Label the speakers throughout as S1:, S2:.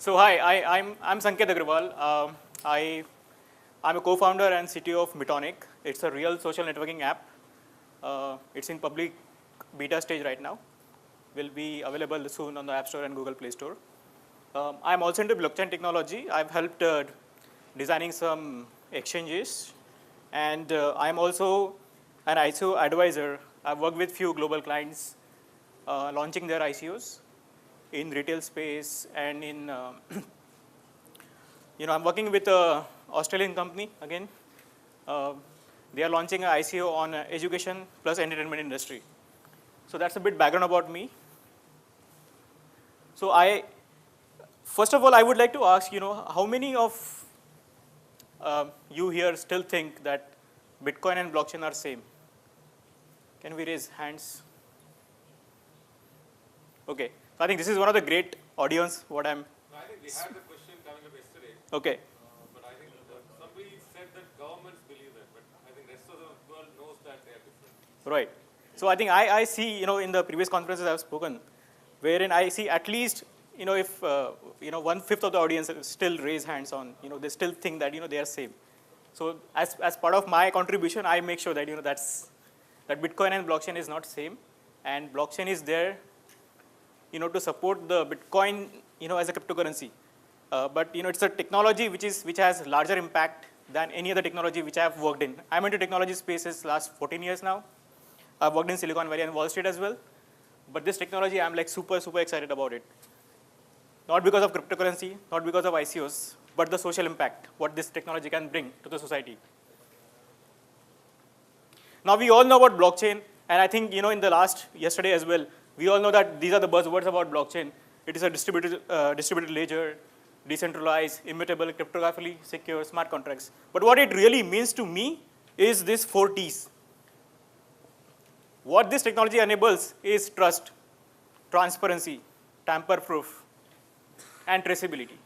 S1: So hi, I'm Sanket Agarwal. I'm a co-founder and CTO of Meetonic. It's a real social networking app. It's in public beta stage right now. Will be available soon on the App Store and Google Play Store. I'm also into blockchain technology. I've helped designing some exchanges, and I'm also an ICO advisor. I've worked with few global clients launching their ICOs in retail space and in, I'm working with an Australian company again. They are launching an ICO on education plus entertainment industry. So that's a bit background about me. So first of all, I would like to ask, how many of you here still think that Bitcoin and blockchain are same? Can we raise hands? Okay. So I think this is one of the great audience.
S2: No, I think we had the question coming up yesterday.
S1: Okay.
S2: But I think somebody said that governments believe that, but I think rest of the world knows that they are different.
S1: Right. So I think I see, in the previous conferences I've spoken, wherein I see at least, if 1/5 of the audience still raise hands on, they still think that, they are same. So as part of my contribution, I make sure that, that Bitcoin and blockchain is not same, and blockchain is there, to support the Bitcoin, as a cryptocurrency. But it's a technology which has larger impact than any other technology which I have worked in. I'm into technology spaces last 14 years now. I've worked in Silicon Valley and Wall Street as well. But this technology, I'm like super excited about it. Not because of cryptocurrency, not because of ICOs, but the social impact, what this technology can bring to the society. Now we all know about blockchain, and I think, in the yesterday as well, we all know that these are the buzzwords about blockchain. It is a distributed ledger, decentralized, immutable, cryptographically secure, smart contracts. But what it really means to me is this 4 T's. What this technology enables is trust, transparency, tamper-proof, and traceability.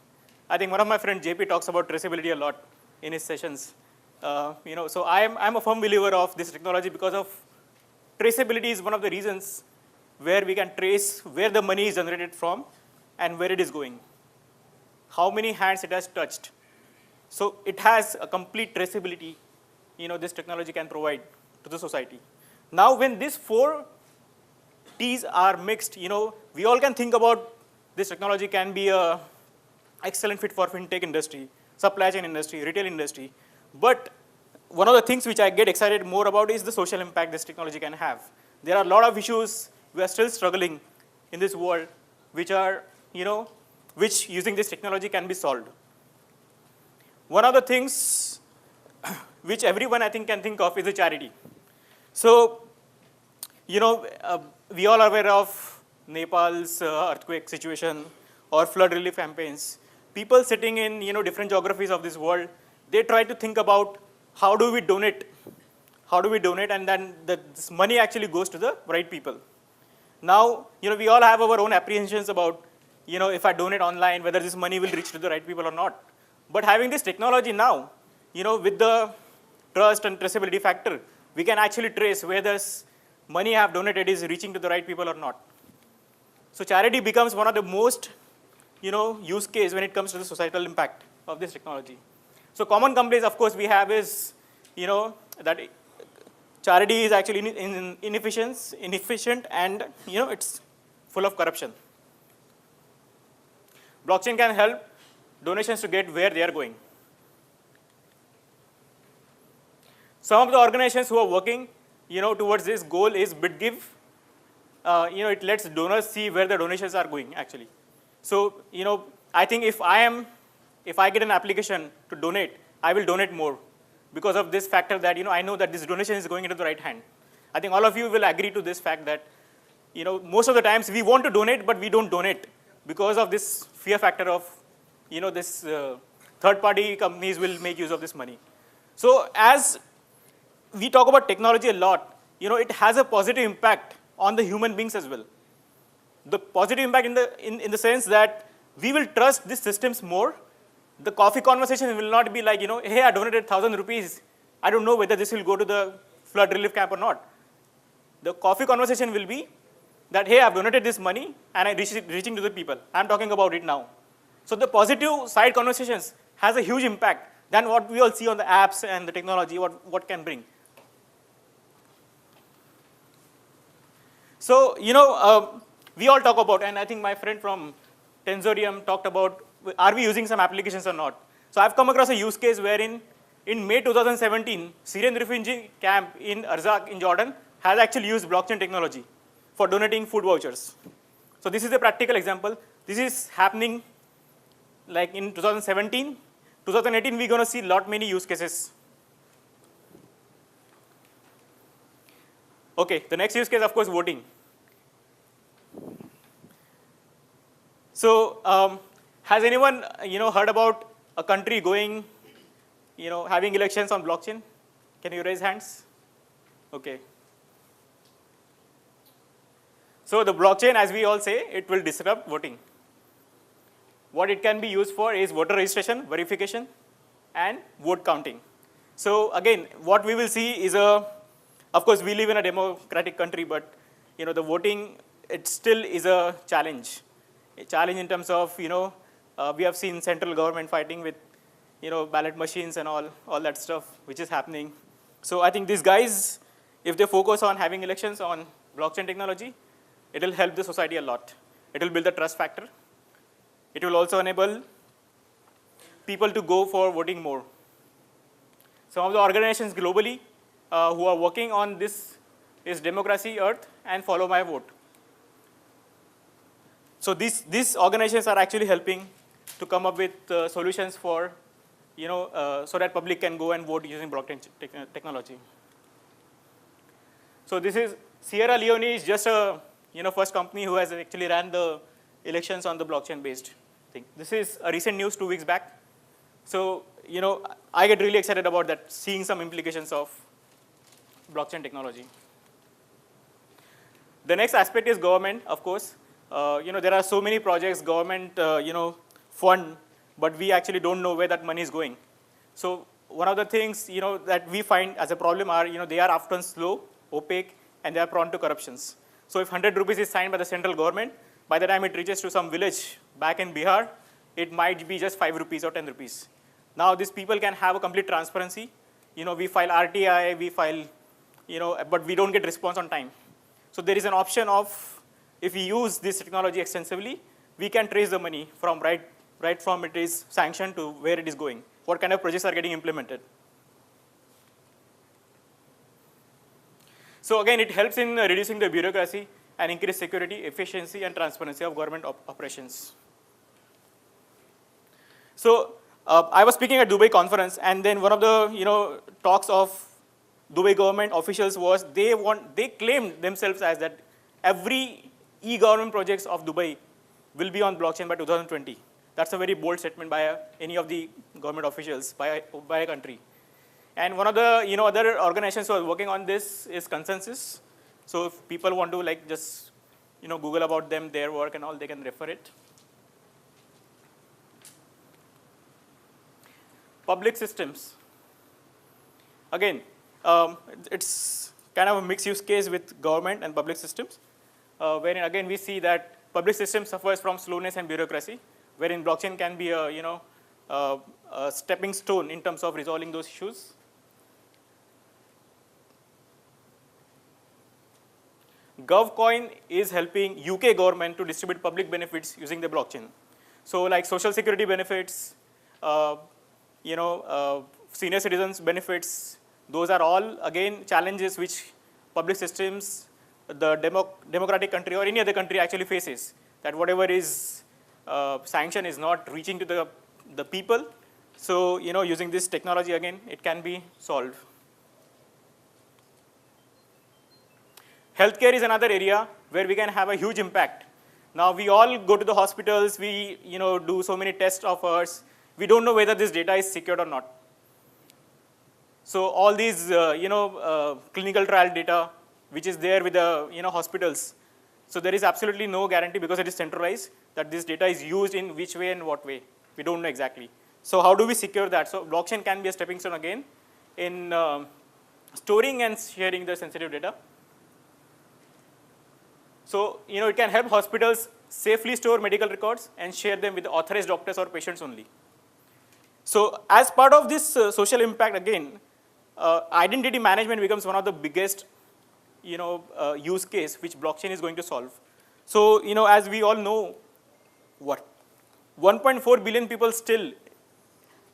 S1: I think one of my friends, JP, talks about traceability a lot in his sessions. So I'm a firm believer of this technology because of traceability is one of the reasons where we can trace where the money is generated from and where it is going, how many hands it has touched. So it has a complete traceability, this technology can provide to the society. Now when these 4 T's are mixed, we all can think about this technology can be a excellent fit for fintech industry, supply chain industry, retail industry. But one of the things which I get excited more about is the social impact this technology can have. There are a lot of issues we are still struggling in this world, which are, which using this technology can be solved. One of the things which everyone I think can think of is a charity. So, we all are aware of Nepal's earthquake situation or flood relief campaigns. People sitting in, different geographies of this world, they try to think about how do we donate? How do we donate? And then this money actually goes to the right people. Now, we all have our own apprehensions about, if I donate online, whether this money will reach to the right people or not. But having this technology now, with the trust and traceability factor, we can actually trace whether this money I have donated is reaching to the right people or not. So charity becomes one of the most, use case when it comes to the societal impact of this technology. So common complaints, of course, we have is, that charity is actually inefficient, and it's full of corruption. Blockchain can help donations to get where they are going. Some of the organizations who are working, towards this goal is BitGive. It lets donors see where the donations are going actually. So, I think if I get an application to donate, I will donate more because of this factor that, I know that this donation is going into the right hand. I think all of you will agree to this fact that, most of the times we want to donate, but we don't donate because of this fear factor of, this third-party companies will make use of this money. So as we talk about technology a lot, it has a positive impact on the human beings as well. The positive impact in the sense that we will trust these systems more. The coffee conversation will not be like, hey, I donated 1,000 rupees. I don't know whether this will go to the flood relief camp or not. The coffee conversation will be that, hey, I've donated this money and I'm reaching to the people. I'm talking about it now. So the positive side conversations has a huge impact than what we all see on the apps and the technology, what can bring. So, we all talk about, and I think my friend from Tensorium talked about, are we using some applications or not? So I've come across a use case wherein in May 2017, Syrian refugee camp in Arzaq in Jordan has actually used blockchain technology for donating food vouchers. So this is a practical example. This is happening like in 2017. 2018, we're going to see many use cases. Okay, the next use case, of course, voting. So has anyone heard about a country going, having elections on blockchain? Can you raise hands? Okay. So the blockchain, as we all say, it will disrupt voting. What it can be used for is voter registration, verification, and vote counting. So again, what we will see is of course, we live in a democratic country, but the voting, it still is a challenge. A challenge in terms of, we have seen central government fighting with, ballot machines and all that stuff, which is happening. So I think these guys, if they focus on having elections on blockchain technology, it will help the society a lot. It will build the trust factor. It will also enable people to go for voting more. Some of the organizations globally who are working on this is Democracy Earth and Follow My Vote. So these organizations are actually helping to come up with solutions for, so that public can go and vote using blockchain technology. So this is Sierra Leone is just a first company who has actually ran the elections on the blockchain-based thing. This is a recent news 2 weeks back. So I get really excited about that, seeing some implications of blockchain technology. The next aspect is government, of course. There are so many projects government fund, but we actually don't know where that money is going. So one of the things that we find as a problem are they are often slow, opaque, and they are prone to corruptions. So if 100 rupees is signed by the central government, by the time it reaches to some village back in Bihar, it might be just 5 rupees or 10 rupees. Now these people can have a complete transparency. We file RTI, we file, but we don't get response on time. So there is an option of, if we use this technology extensively, we can trace the money from right from it is sanctioned to where it is going, what kind of projects are getting implemented. So again, it helps in reducing the bureaucracy and increase security, efficiency, and transparency of government operations. So I was speaking at Dubai conference, and then one of the talks of Dubai government officials was they claimed themselves as that every e-government projects of Dubai will be on blockchain by 2020. That's a very bold statement by any of the government officials by a country. And one of the other organizations who are working on this is Consensus. So if people want to just Google about them, their work and all, they can refer it. Public systems. Again, it's kind of a mixed use case with government and public systems, wherein again we see that public system suffers from slowness and bureaucracy, wherein blockchain can be a stepping stone in terms of resolving those issues. GovCoin is helping UK government to distribute public benefits using the blockchain. So like social security benefits, senior citizens benefits, those are all again challenges which public systems, the democratic country or any other country actually faces. That whatever is sanctioned is not reaching to the people. So using this technology again, it can be solved. Healthcare is another area where we can have a huge impact. Now we all go to the hospitals, we do so many tests of ours. We don't know whether this data is secured or not. So all these clinical trial data, which is there with the hospitals. So there is absolutely no guarantee because it is centralized that this data is used in which way and what way. We don't know exactly. So how do we secure that? So blockchain can be a stepping stone again in storing and sharing the sensitive data. So it can help hospitals safely store medical records, and share them with authorized doctors or patients only. So as part of this social impact, again, identity management becomes one of the biggest use case which blockchain is going to solve. So as we all know, 1.4 billion people still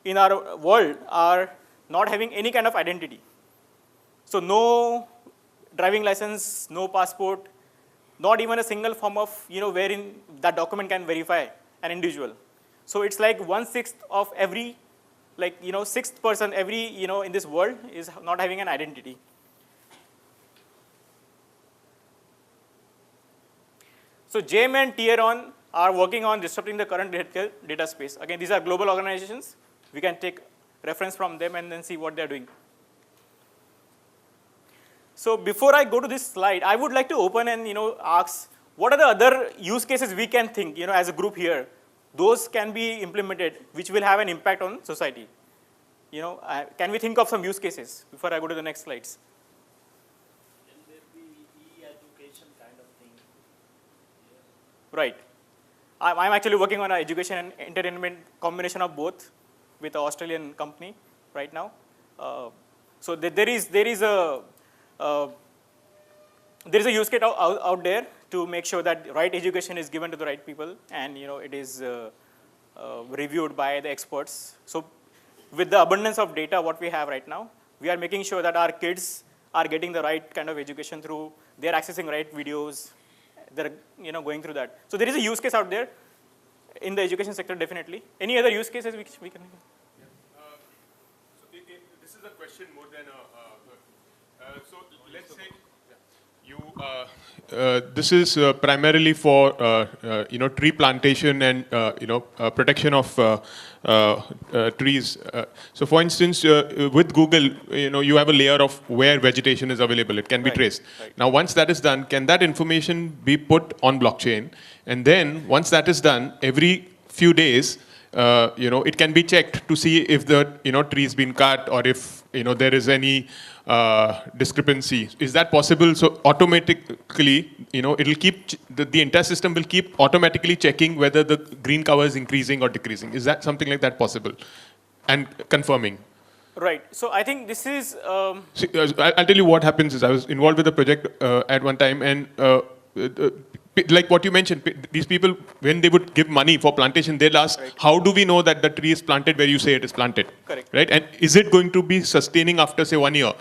S1: in our world are not having any kind of identity. So no driving license, no passport, not even a single form of, wherein that document can verify an individual. So it's like 1/6 of every, sixth person every, in this world is not having an identity. So JM and Tieron are working on disrupting the current healthcare data space. Again, these are global organizations. We can take reference from them and then see what they're doing. So before I go to this slide, I would like to open and ask, what are the other use cases we can think, as a group here, those can be implemented, which will have an impact on society. Can we think of some use cases before I go to the next slides?
S3: Can there be e-education kind of thing?
S1: Right. I'm actually working on an education and entertainment combination of both with an Australian company right now. So there is a use case out there to make sure that right education is given to the right people, and it is reviewed by the experts. So with the abundance of data what we have right now, we are making sure that our kids are getting the right kind of education through, they're accessing right videos, they're going through that. So there is a use case out there in the education sector, definitely. Any other use cases which we can?
S4: So this is a question more than so let's say this is primarily for tree plantation and protection of trees. So for instance, with Google, you have a layer of where vegetation is available. It can be traced.
S1: Right.
S4: Now, once that is done, can that information be put on blockchain? And then once that is done, every few days, it can be checked to see if the tree's been cut or if there is any discrepancy. Is that possible? So automatically, it'll keep the entire system will keep automatically checking whether the green cover is increasing or decreasing. Is that something like that possible? And confirming.
S1: Right. So I think this is.
S4: See, I'll tell you what happens is I was involved with a project at one time, and like what you mentioned, these people, when they would give money for plantation, they'll ask,
S1: right,
S4: how do we know that the tree is planted where you say it is planted?
S1: Correct.
S4: Right? And is it going to be sustaining after, say, 1 year?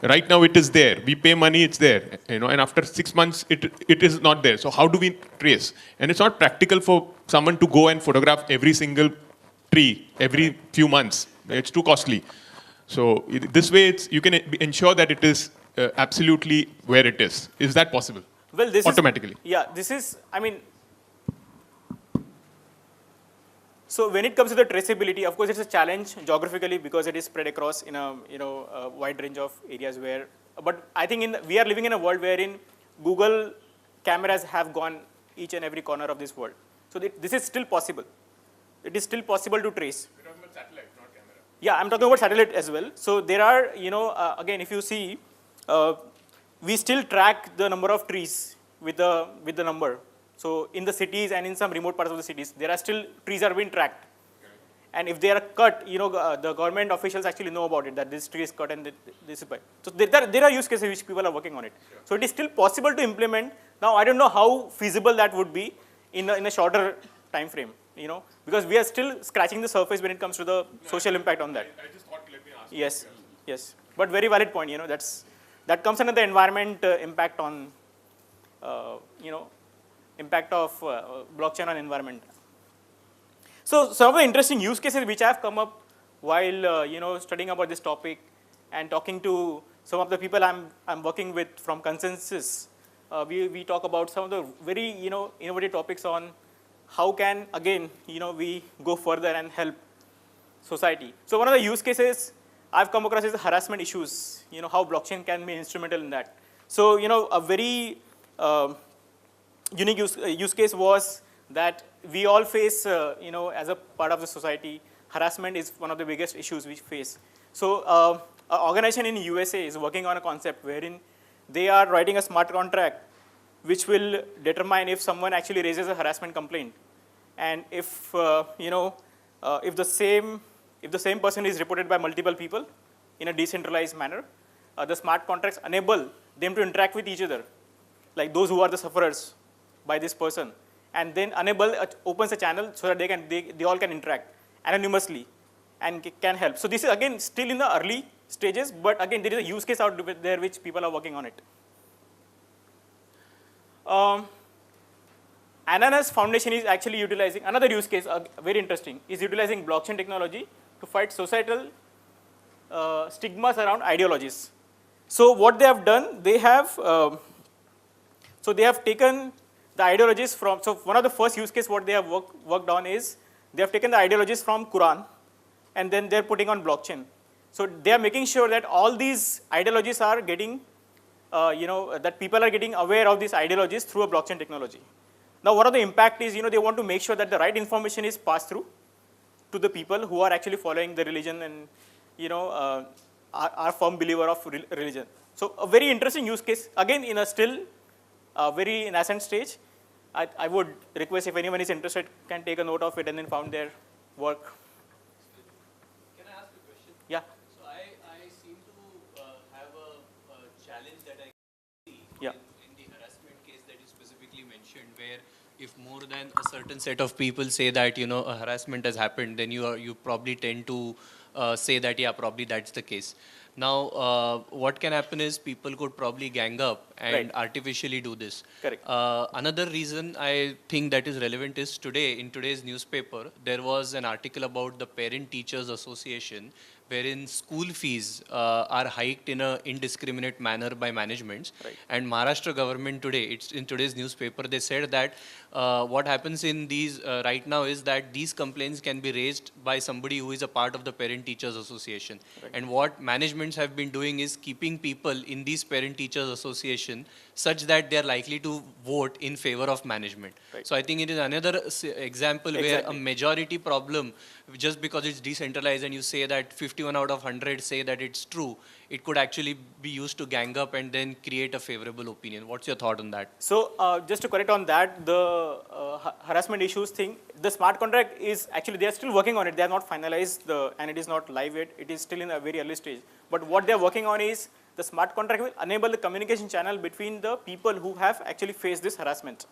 S4: Right now it is there. We pay money, it's there. And after 6 months, it is not there. So how do we trace? And it's not practical for someone to go and photograph every single tree every few months. It's too costly. So this way, you can ensure that it is absolutely where it is. Is that possible?
S1: Well, this
S4: automatically.
S1: This is, so when it comes to the traceability, of course, it's a challenge geographically because it is spread across in a wide range of areas where. But I think we are living in a world wherein Google cameras have gone each and every corner of this world. So this is still possible. It is still possible to trace.
S4: We're talking about satellite, not camera.
S1: Yeah, I'm talking about satellite as well. So there are, again, if you see, we still track the number of trees with the number. So in the cities and in some remote parts of the cities, there are still trees are being tracked. And if they are cut, the government officials actually know about it, that this tree is cut and this is by. So there are use cases which people are working on it. Sure. So it is still possible to implement. Now, I don't know how feasible that would be in a shorter time frame, because we are still scratching the surface when it comes to the social impact on that.
S4: I just thought, let me ask.
S1: Yes. But very valid point, that comes under the environment impact on, impact of blockchain on environment. So some of the interesting use cases which have come up while studying about this topic and talking to some of the people I'm working with from Consensus, we talk about some of the very innovative topics on how can again we go further and help society. So one of the use cases I've come across is the harassment issues. How blockchain can be instrumental in that. So a very unique use case was that we all face, as a part of the society, harassment is one of the biggest issues we face. So an organization in USA is working on a concept wherein they are writing a smart contract which will determine if someone actually raises a harassment complaint, and if if the same person is reported by multiple people in a decentralized manner, the smart contracts enable them to interact with each other, like those who are the sufferers by this person, and then opens a channel so that they all can interact anonymously and can help. So this is again still in the early stages, but again there is a use case out there which people are working on it. Ananas Foundation is actually utilizing another use case, very interesting, is utilizing blockchain technology to fight societal stigmas around ideologies. So what they have done, they have taken the ideologies from, so one of the first use case what they have worked on is they have taken the ideologies from Quran and then they're putting on blockchain. So they are making sure that all these ideologies are getting, that people are getting aware of these ideologies through a blockchain technology. Now, what are the impact is, they want to make sure that the right information is passed through to the people who are actually following the religion and, are firm believer of religion. So a very interesting use case, again, in a still very nascent stage. I would request if anyone is interested, can take a note of it and then found their work.
S5: Can I ask a question?
S1: Yeah.
S5: So I seem to have a challenge that I see
S1: Yeah.
S5: in the harassment case that you specifically mentioned, where if more than a certain set of people say that a harassment has happened, then you probably tend to say that probably that's the case. Now, what can happen is people could probably gang up and artificially do this.
S1: Correct.
S5: Another reason I think that is relevant is in today's newspaper, there was an article about the Parent Teachers Association, wherein school fees are hiked in an indiscriminate manner by managements.
S1: Right.
S5: And Maharashtra government today, it's in today's newspaper, they said that what happens in these right now is that these complaints can be raised by somebody who is a part of the Parent Teachers Association.
S1: Right.
S5: And what managements have been doing is keeping people in these Parent Teachers Association such that they are likely to vote in favor of management.
S1: Right.
S5: So I think it is another example where a
S1: Exactly.
S5: majority problem, just because it's decentralized and you say that 51 out of 100 say that it's true, it could actually be used to gang up and then create a favorable opinion. What's your thought on that?
S1: So just to correct on that, the harassment issues thing, the smart contract is actually, they are still working on it. They have not finalized and it is not live yet. It is still in a very early stage. But what they are working on is the smart contract will enable the communication channel between the people who have actually faced this harassment.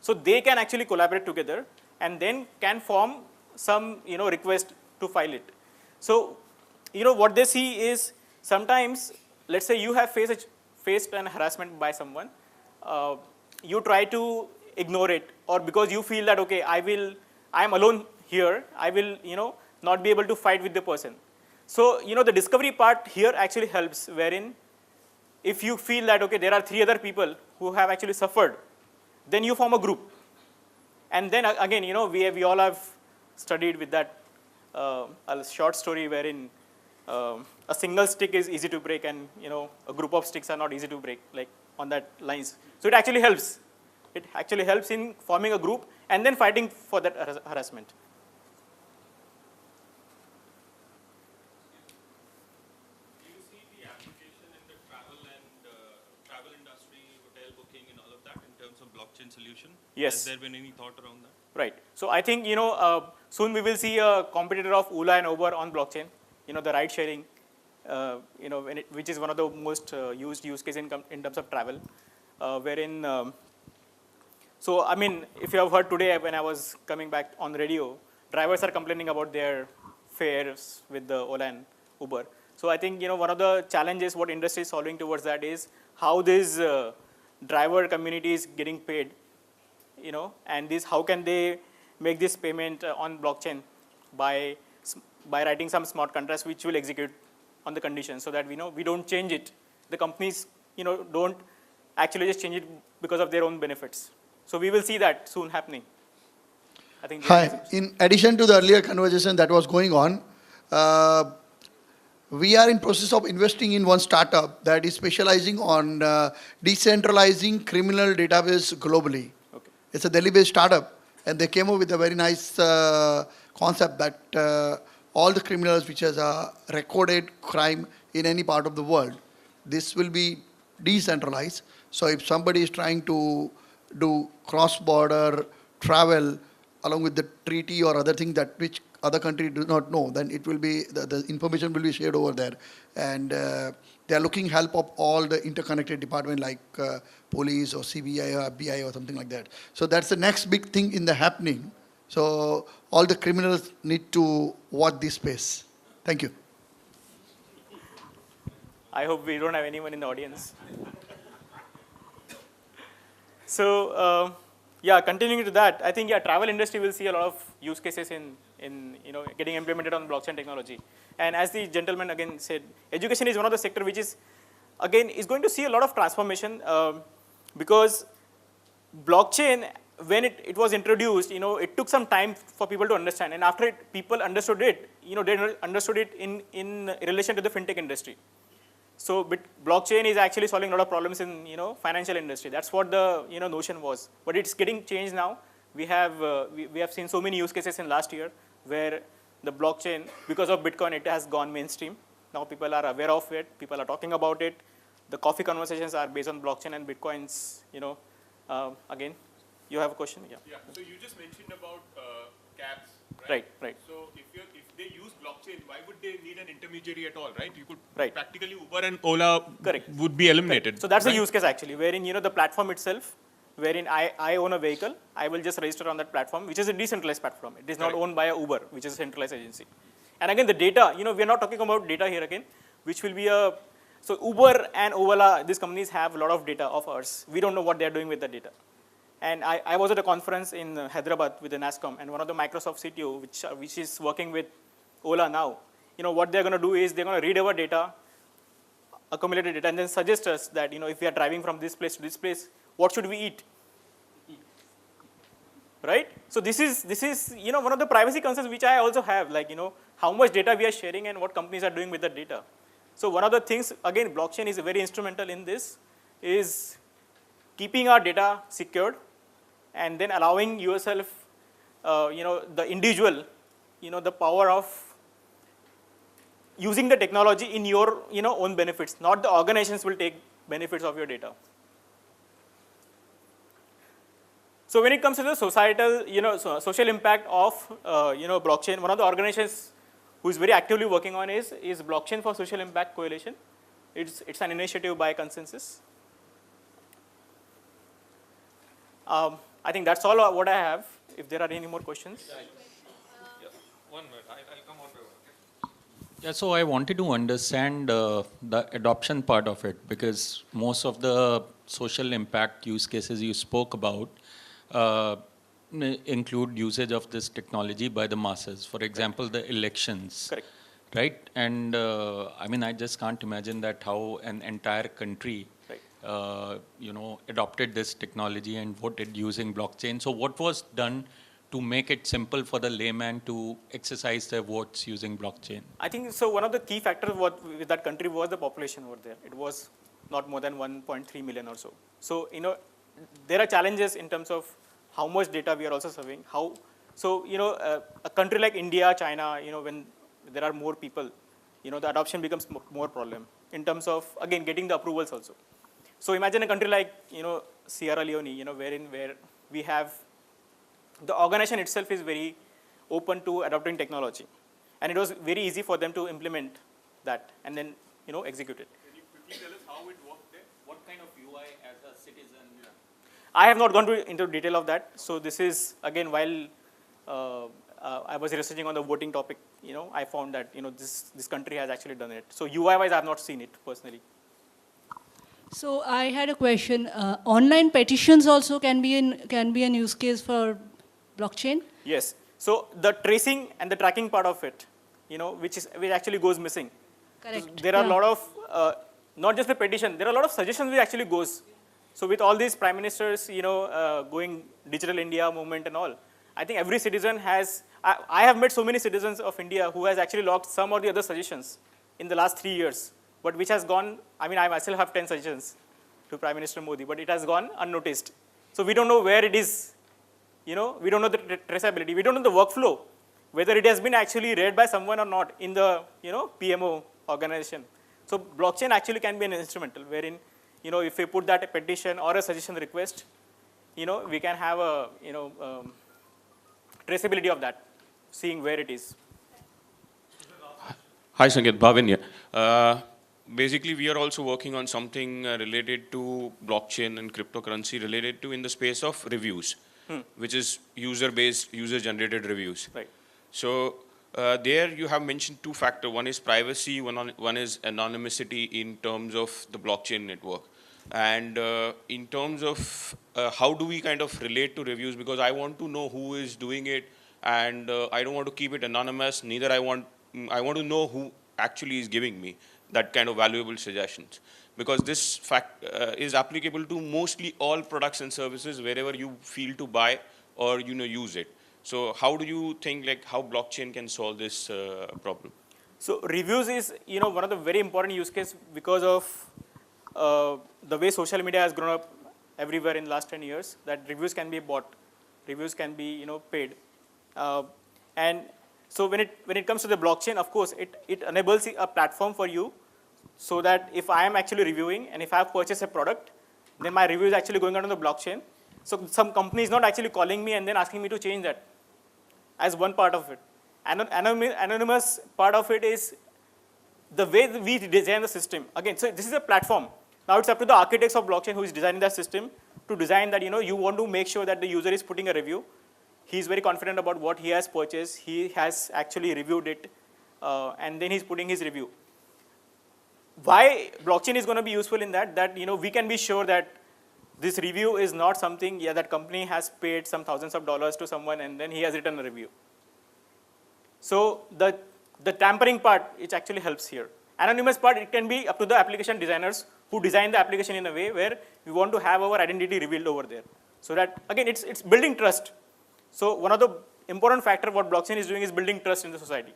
S1: So they can actually collaborate together and then can form some request to file it. So what they see is sometimes, let's say you have faced an harassment by someone, you try to ignore it, or because you feel that okay, I am alone here, I will not be able to fight with the person. So the discovery part here actually helps, wherein if you feel that okay, there are 3 other people who have actually suffered, then you form a group, and then again we all have studied with that a short story wherein a single stick is easy to break and a group of sticks are not easy to break, like on that lines. So it actually helps. It actually helps in forming a group and then fighting for that harassment.
S2: Do you see the application in the travel industry, hotel booking and all of that in terms of blockchain solution?
S1: Yes.
S2: Has there been any thought around that?
S1: Right. So I think soon we will see a competitor of Ola and Uber on blockchain. The ride sharing, which is one of the most used use cases in terms of travel, wherein. So I mean, if you have heard today when I was coming back on the radio, drivers are complaining about their fares with the Ola and Uber. So I think one of the challenges what industry is solving towards that is how this driver community is getting paid, and how can they make this payment on blockchain by writing some smart contracts which will execute on the conditions, so that we don't change it. The companies don't actually just change it because of their own benefits. So we will see that soon happening. I think.
S6: Hi. In addition to the earlier conversation that was going on, we are in process of investing in one startup that is specializing on decentralizing criminal database globally.
S1: Okay.
S6: It's a Delhi-based startup, and they came up with a very nice concept that all the criminals which has a recorded crime in any part of the world, this will be decentralized. So if somebody is trying to do cross-border travel along with the treaty or other thing that which other country do not know, then it will be, the information will be shared over there. And they are looking help of all the interconnected department like police or CBI or FBI or something like that. So that's the next big thing in the happening. So all the criminals need to watch this space. Thank you.
S1: I hope we don't have anyone in the audience. So yeah, continuing to that, I think travel industry will see a lot of use cases in getting implemented on blockchain technology. And as the gentleman again said, education is one of the sector which is going to see a lot of transformation because blockchain, when it was introduced, it took some time for people to understand. And after people understood it, they understood it in relation to the fintech industry. So blockchain is actually solving a lot of problems in financial industry. That's what the notion was. But it's getting changed now. We have seen so many use cases in last year where the blockchain, because of Bitcoin, it has gone mainstream. Now people are aware of it. People are talking about it. The coffee conversations are based on blockchain and Bitcoins. Again, you have a question? Yeah.
S4: Yeah. So you just mentioned about cabs, right?
S1: Right.
S4: So if they use blockchain, why would they need an intermediary at all, right? You could
S1: Right.
S4: practically Uber and Ola
S1: Correct.
S4: would be eliminated.
S1: So that's
S4: right?
S1: a use case actually, wherein the platform itself, wherein I own a vehicle, I will just register on that platform, which is a decentralized platform. It is not
S4: Correct.
S1: owned by a Uber, which is a centralized agency. And again, the data, we are not talking about data here again, which will be so Uber and Ola, these companies have a lot of data of ours. We don't know what they're doing with the data. And I was at a conference in Hyderabad with the NASCOM, and one of the Microsoft CTO, which is working with Ola now, what they're going to do is they're going to read our data, accumulated data, and then suggest us that, if we are driving from this place to this place, what should we eat? Right? So this is one of the privacy concerns which I also have, like, how much data we are sharing and what companies are doing with the data. So one of the things, again, blockchain is very instrumental in this, is keeping our data secured and then allowing yourself, the individual, the power of using the technology in your own benefits. Not the organizations will take benefits of your data. So when it comes to the societal, social impact of blockchain, one of the organizations who is very actively working on is Blockchain for Social Impact Coalition. It's an initiative by consensus. I think that's all what I have. If there are any more questions.
S2: Yeah. 1 minute. I'll come on to it.
S7: Yeah, so I wanted to understand the adoption part of it, because most of the social impact use cases you spoke about include usage of this technology by the masses. For example, the elections.
S1: Correct.
S7: Right? And I just can't imagine that how an entire country adopted this technology and voted using blockchain. So what was done to make it simple for the layman to exercise their votes using blockchain?
S1: I think so. One of the key factors with that country was the population over there. It was not more than 1.3 million or so. So there are challenges in terms of how much data we are also serving. A country like India, China, when there are more people, the adoption becomes more problem in terms of, again, getting the approvals also. So imagine a country like Sierra Leone, where we have the organization itself is very open to adopting technology, and it was very easy for them to implement that and then execute it.
S4: Can you quickly tell us how it worked there? What kind of UI as a citizen?
S1: I have not gone into detail of that. So this is again while I was researching on the voting topic. I found that this country has actually done it. So UI wise, I have not seen it personally.
S8: So I had a question. Online petitions also can be an use case for blockchain?
S1: Yes. So the tracing and the tracking part of it, which actually goes missing.
S8: Correct.
S1: So there are a lot of not just the petition. There are a lot of suggestions which actually goes. So with all these prime ministers, going digital India movement and all, I think every citizen has. I have met so many citizens of India who has actually logged some or the other suggestions in the last 3 years, but which has gone. I myself have 10 suggestions to Prime Minister Modi, but it has gone unnoticed. So we don't know where it is. We don't know the traceability. We don't know the workflow, whether it has been actually read by someone or not in the PMO organization. So blockchain actually can be an instrumental wherein if we put that a petition or a suggestion request, we can have a, traceability of that, seeing where it is.
S9: Hi, Sanket. Bhavin here. Basically, we are also working on something related to blockchain and cryptocurrency related to in the space of reviews, which is user-based, user-generated reviews.
S1: Right.
S9: So there you have mentioned two factors. One is privacy, one is anonymity in terms of the blockchain network. And in terms of how do we kind of relate to reviews, because I want to know who is doing it, and I don't want to keep it anonymous, neither I want to know who actually is giving me that kind of valuable suggestions. Because this fact is applicable to mostly all products and services wherever you feel to buy or use it. So how do you think how blockchain can solve this problem?
S1: So reviews is one of the very important use case because of the way social media has grown up everywhere in the last 10 years, that reviews can be bought, reviews can be paid, and so when it comes to the blockchain, of course, it enables a platform for you, so that if I am actually reviewing and if I have purchased a product, then my review is actually going out on the blockchain. So some company is not actually calling me and then asking me to change that as one part of it. Anonymous part of it is the way we design the system. Again, so this is a platform. Now it's up to the architects of blockchain who is designing that system to design that, you want to make sure that the user is putting a review. He's very confident about what he has purchased. He has actually reviewed it, and then he's putting his review. Why blockchain is going to be useful in that we can be sure that this review is not something, that company has paid some thousands of dollars to someone and then he has written a review. So the tampering part, it actually helps here. Anonymous part, it can be up to the application designers who design the application in a way where we want to have our identity revealed over there. So that, again, it's building trust. So one of the important factor what blockchain is doing is building trust in the society,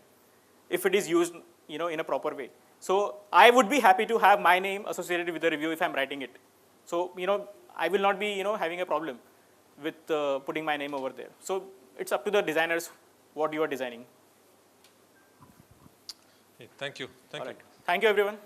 S1: if it is used, in a proper way. So I would be happy to have my name associated with the review if I'm writing it. So, I will not be, having a problem with putting my name over there. So it's up to the designers what you are designing.
S2: Okay, thank you. Thank you.
S1: Thank you, everyone.